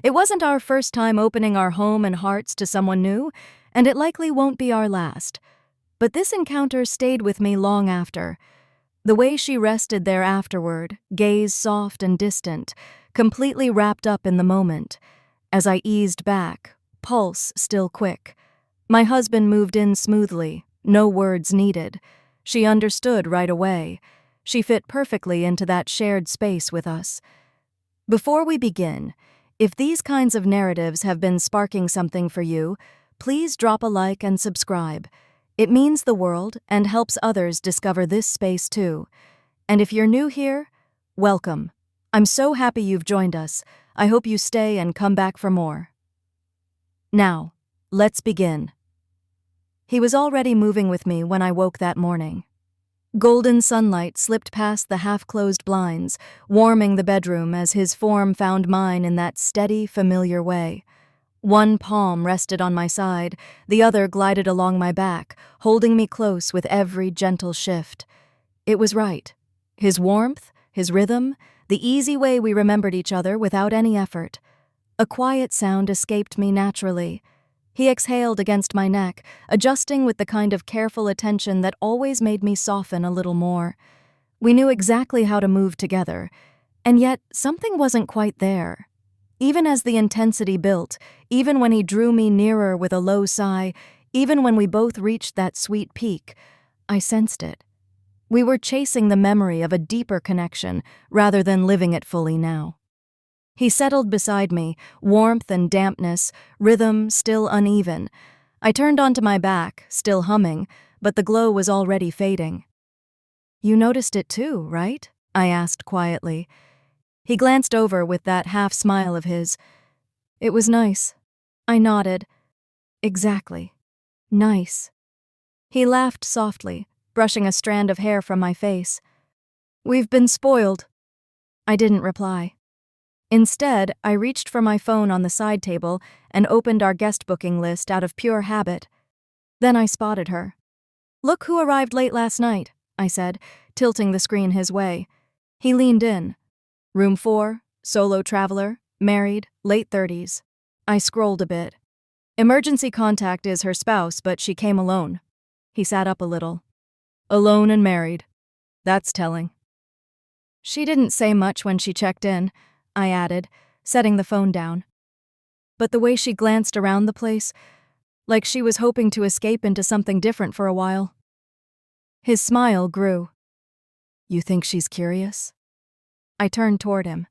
It wasn't our first time opening our home and hearts to someone new, and it likely won't be our last. But this encounter stayed with me long after. The way she rested there afterward, gaze soft and distant, completely wrapped up in the moment. As I eased back, pulse still quick. My husband moved in smoothly, no words needed. She understood right away. She fit perfectly into that shared space with us. Before we begin, if these kinds of narratives have been sparking something for you, please drop a like and subscribe. It means the world and helps others discover this space too. And if you're new here, welcome. I'm so happy you've joined us. I hope you stay and come back for more. Now, let's begin. He was already moving with me when I woke that morning. Golden sunlight slipped past the half-closed blinds, warming the bedroom as his form found mine in that steady, familiar way. One palm rested on my side, the other glided along my back, holding me close with every gentle shift. It was right. His warmth, his rhythm, the easy way we remembered each other without any effort. A quiet sound escaped me naturally. He exhaled against my neck, adjusting with the kind of careful attention that always made me soften a little more. We knew exactly how to move together, and yet something wasn't quite there. Even as the intensity built, even when he drew me nearer with a low sigh, even when we both reached that sweet peak, I sensed it. We were chasing the memory of a deeper connection rather than living it fully now. He settled beside me, warmth and dampness, rhythm still uneven. I turned onto my back, still humming, but the glow was already fading. "You noticed it too, right?" I asked quietly. He glanced over with that half-smile of his. "It was nice." I nodded. "Exactly. Nice." He laughed softly, brushing a strand of hair from my face. "We've been spoiled." I didn't reply. Instead, I reached for my phone on the side table and opened our guest booking list out of pure habit. Then I spotted her. "Look who arrived late last night," I said, tilting the screen his way. He leaned in. "Room 4, solo traveler, married, late 30s. I scrolled a bit. "Emergency contact is her spouse, but she came alone." He sat up a little. "Alone and married. That's telling." "She didn't say much when she checked in," I added, setting the phone down. But the way she glanced around the place, like she was hoping to escape into something different for a while. His smile grew. "You think she's curious?" I turned toward him.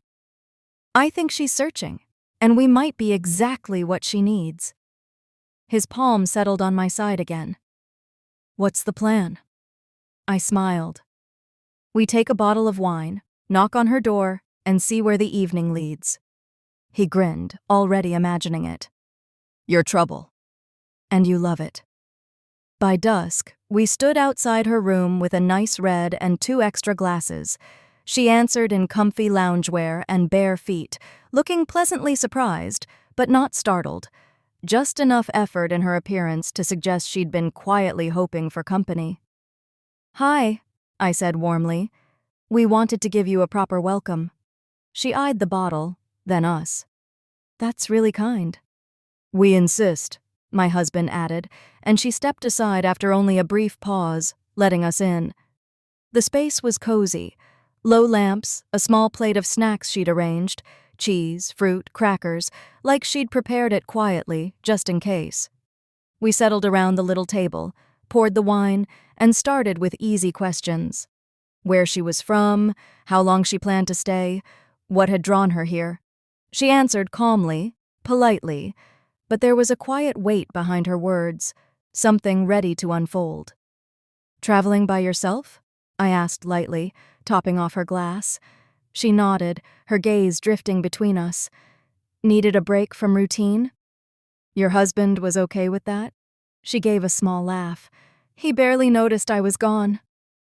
"I think she's searching, and we might be exactly what she needs." His palm settled on my side again. "What's the plan?" I smiled. "We take a bottle of wine, knock on her door, and see where the evening leads." He grinned, already imagining it. "Your trouble. And you love it." By dusk, we stood outside her room with a nice red and 2 extra glasses. She answered in comfy loungewear and bare feet, looking pleasantly surprised, but not startled. Just enough effort in her appearance to suggest she'd been quietly hoping for company. "Hi," I said warmly. "We wanted to give you a proper welcome." She eyed the bottle, then us. "That's really kind." "We insist," my husband added, and she stepped aside after only a brief pause, letting us in. The space was cozy. Low lamps, a small plate of snacks she'd arranged, cheese, fruit, crackers, like she'd prepared it quietly, just in case. We settled around the little table, poured the wine, and started with easy questions. Where she was from, how long she planned to stay, what had drawn her here. She answered calmly, politely, but there was a quiet weight behind her words, something ready to unfold. "Traveling by yourself?" I asked lightly, topping off her glass. She nodded, her gaze drifting between us. "Needed a break from routine?" "Your husband was okay with that?" She gave a small laugh. "He barely noticed I was gone."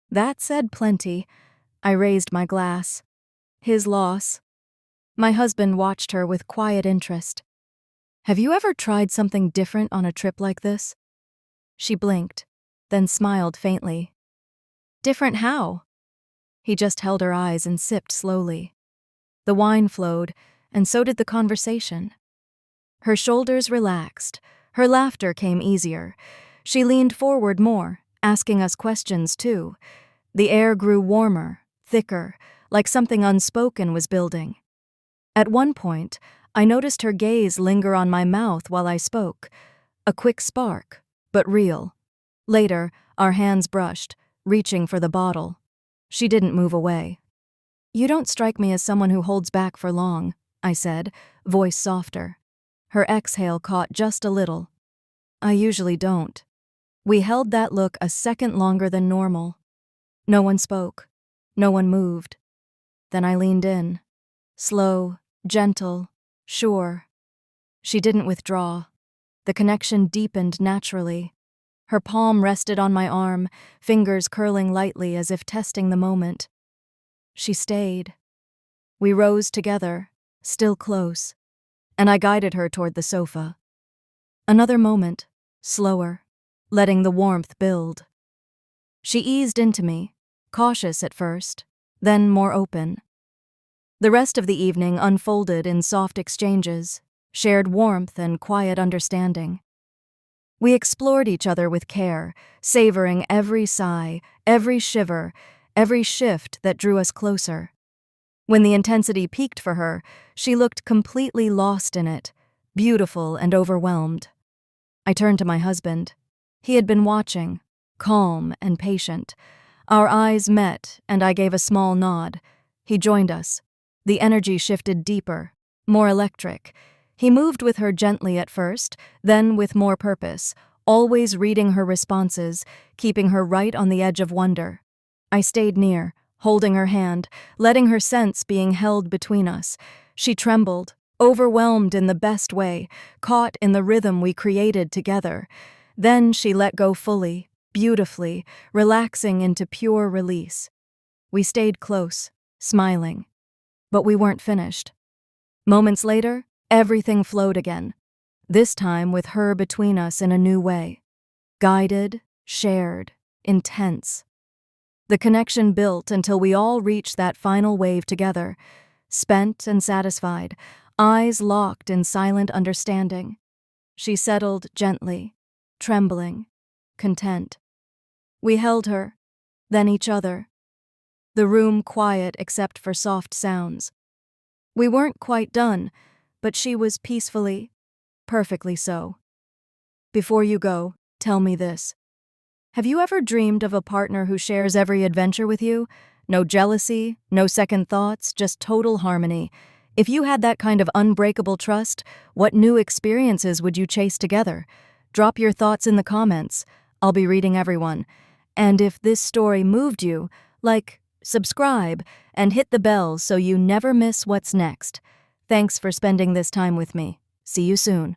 That said plenty. I raised my glass. "His loss." My husband watched her with quiet interest. "Have you ever tried something different on a trip like this?" She blinked, then smiled faintly. "Different how?" He just held her eyes and sipped slowly. The wine flowed, and so did the conversation. Her shoulders relaxed. Her laughter came easier. She leaned forward more, asking us questions too. The air grew warmer, thicker, like something unspoken was building. At one point, I noticed her gaze linger on my mouth while I spoke. A quick spark, but real. Later, our hands brushed, reaching for the bottle. She didn't move away. "You don't strike me as someone who holds back for long," I said, voice softer. Her exhale caught just a little. "I usually don't." We held that look a second longer than normal. No one spoke. No one moved. Then I leaned in. Slow, gentle, sure. She didn't withdraw. The connection deepened naturally. Her palm rested on my arm, fingers curling lightly as if testing the moment. She stayed. We rose together, still close, and I guided her toward the sofa. Another moment, slower, letting the warmth build. She eased into me, cautious at first, then more open. The rest of the evening unfolded in soft exchanges, shared warmth and quiet understanding. We explored each other with care, savoring every sigh, every shiver, every shift that drew us closer. When the intensity peaked for her, she looked completely lost in it, beautiful and overwhelmed. I turned to my husband. He had been watching, calm and patient. Our eyes met, and I gave a small nod. He joined us. The energy shifted deeper, more electric. He moved with her gently at first, then with more purpose, always reading her responses, keeping her right on the edge of wonder. I stayed near, holding her hand, letting her sense being held between us. She trembled, overwhelmed in the best way, caught in the rhythm we created together. Then she let go fully, beautifully, relaxing into pure release. We stayed close, smiling. But we weren't finished. Moments later, everything flowed again, this time with her between us in a new way. Guided, shared, intense. The connection built until we all reached that final wave together, spent and satisfied, eyes locked in silent understanding. She settled gently, trembling, content. We held her, then each other. The room quiet except for soft sounds. We weren't quite done, but she was peacefully, perfectly so. Before you go, tell me this. Have you ever dreamed of a partner who shares every adventure with you? No jealousy, no second thoughts, just total harmony. If you had that kind of unbreakable trust, what new experiences would you chase together? Drop your thoughts in the comments. I'll be reading everyone. And if this story moved you, subscribe, and hit the bell so you never miss what's next. Thanks for spending this time with me. See you soon.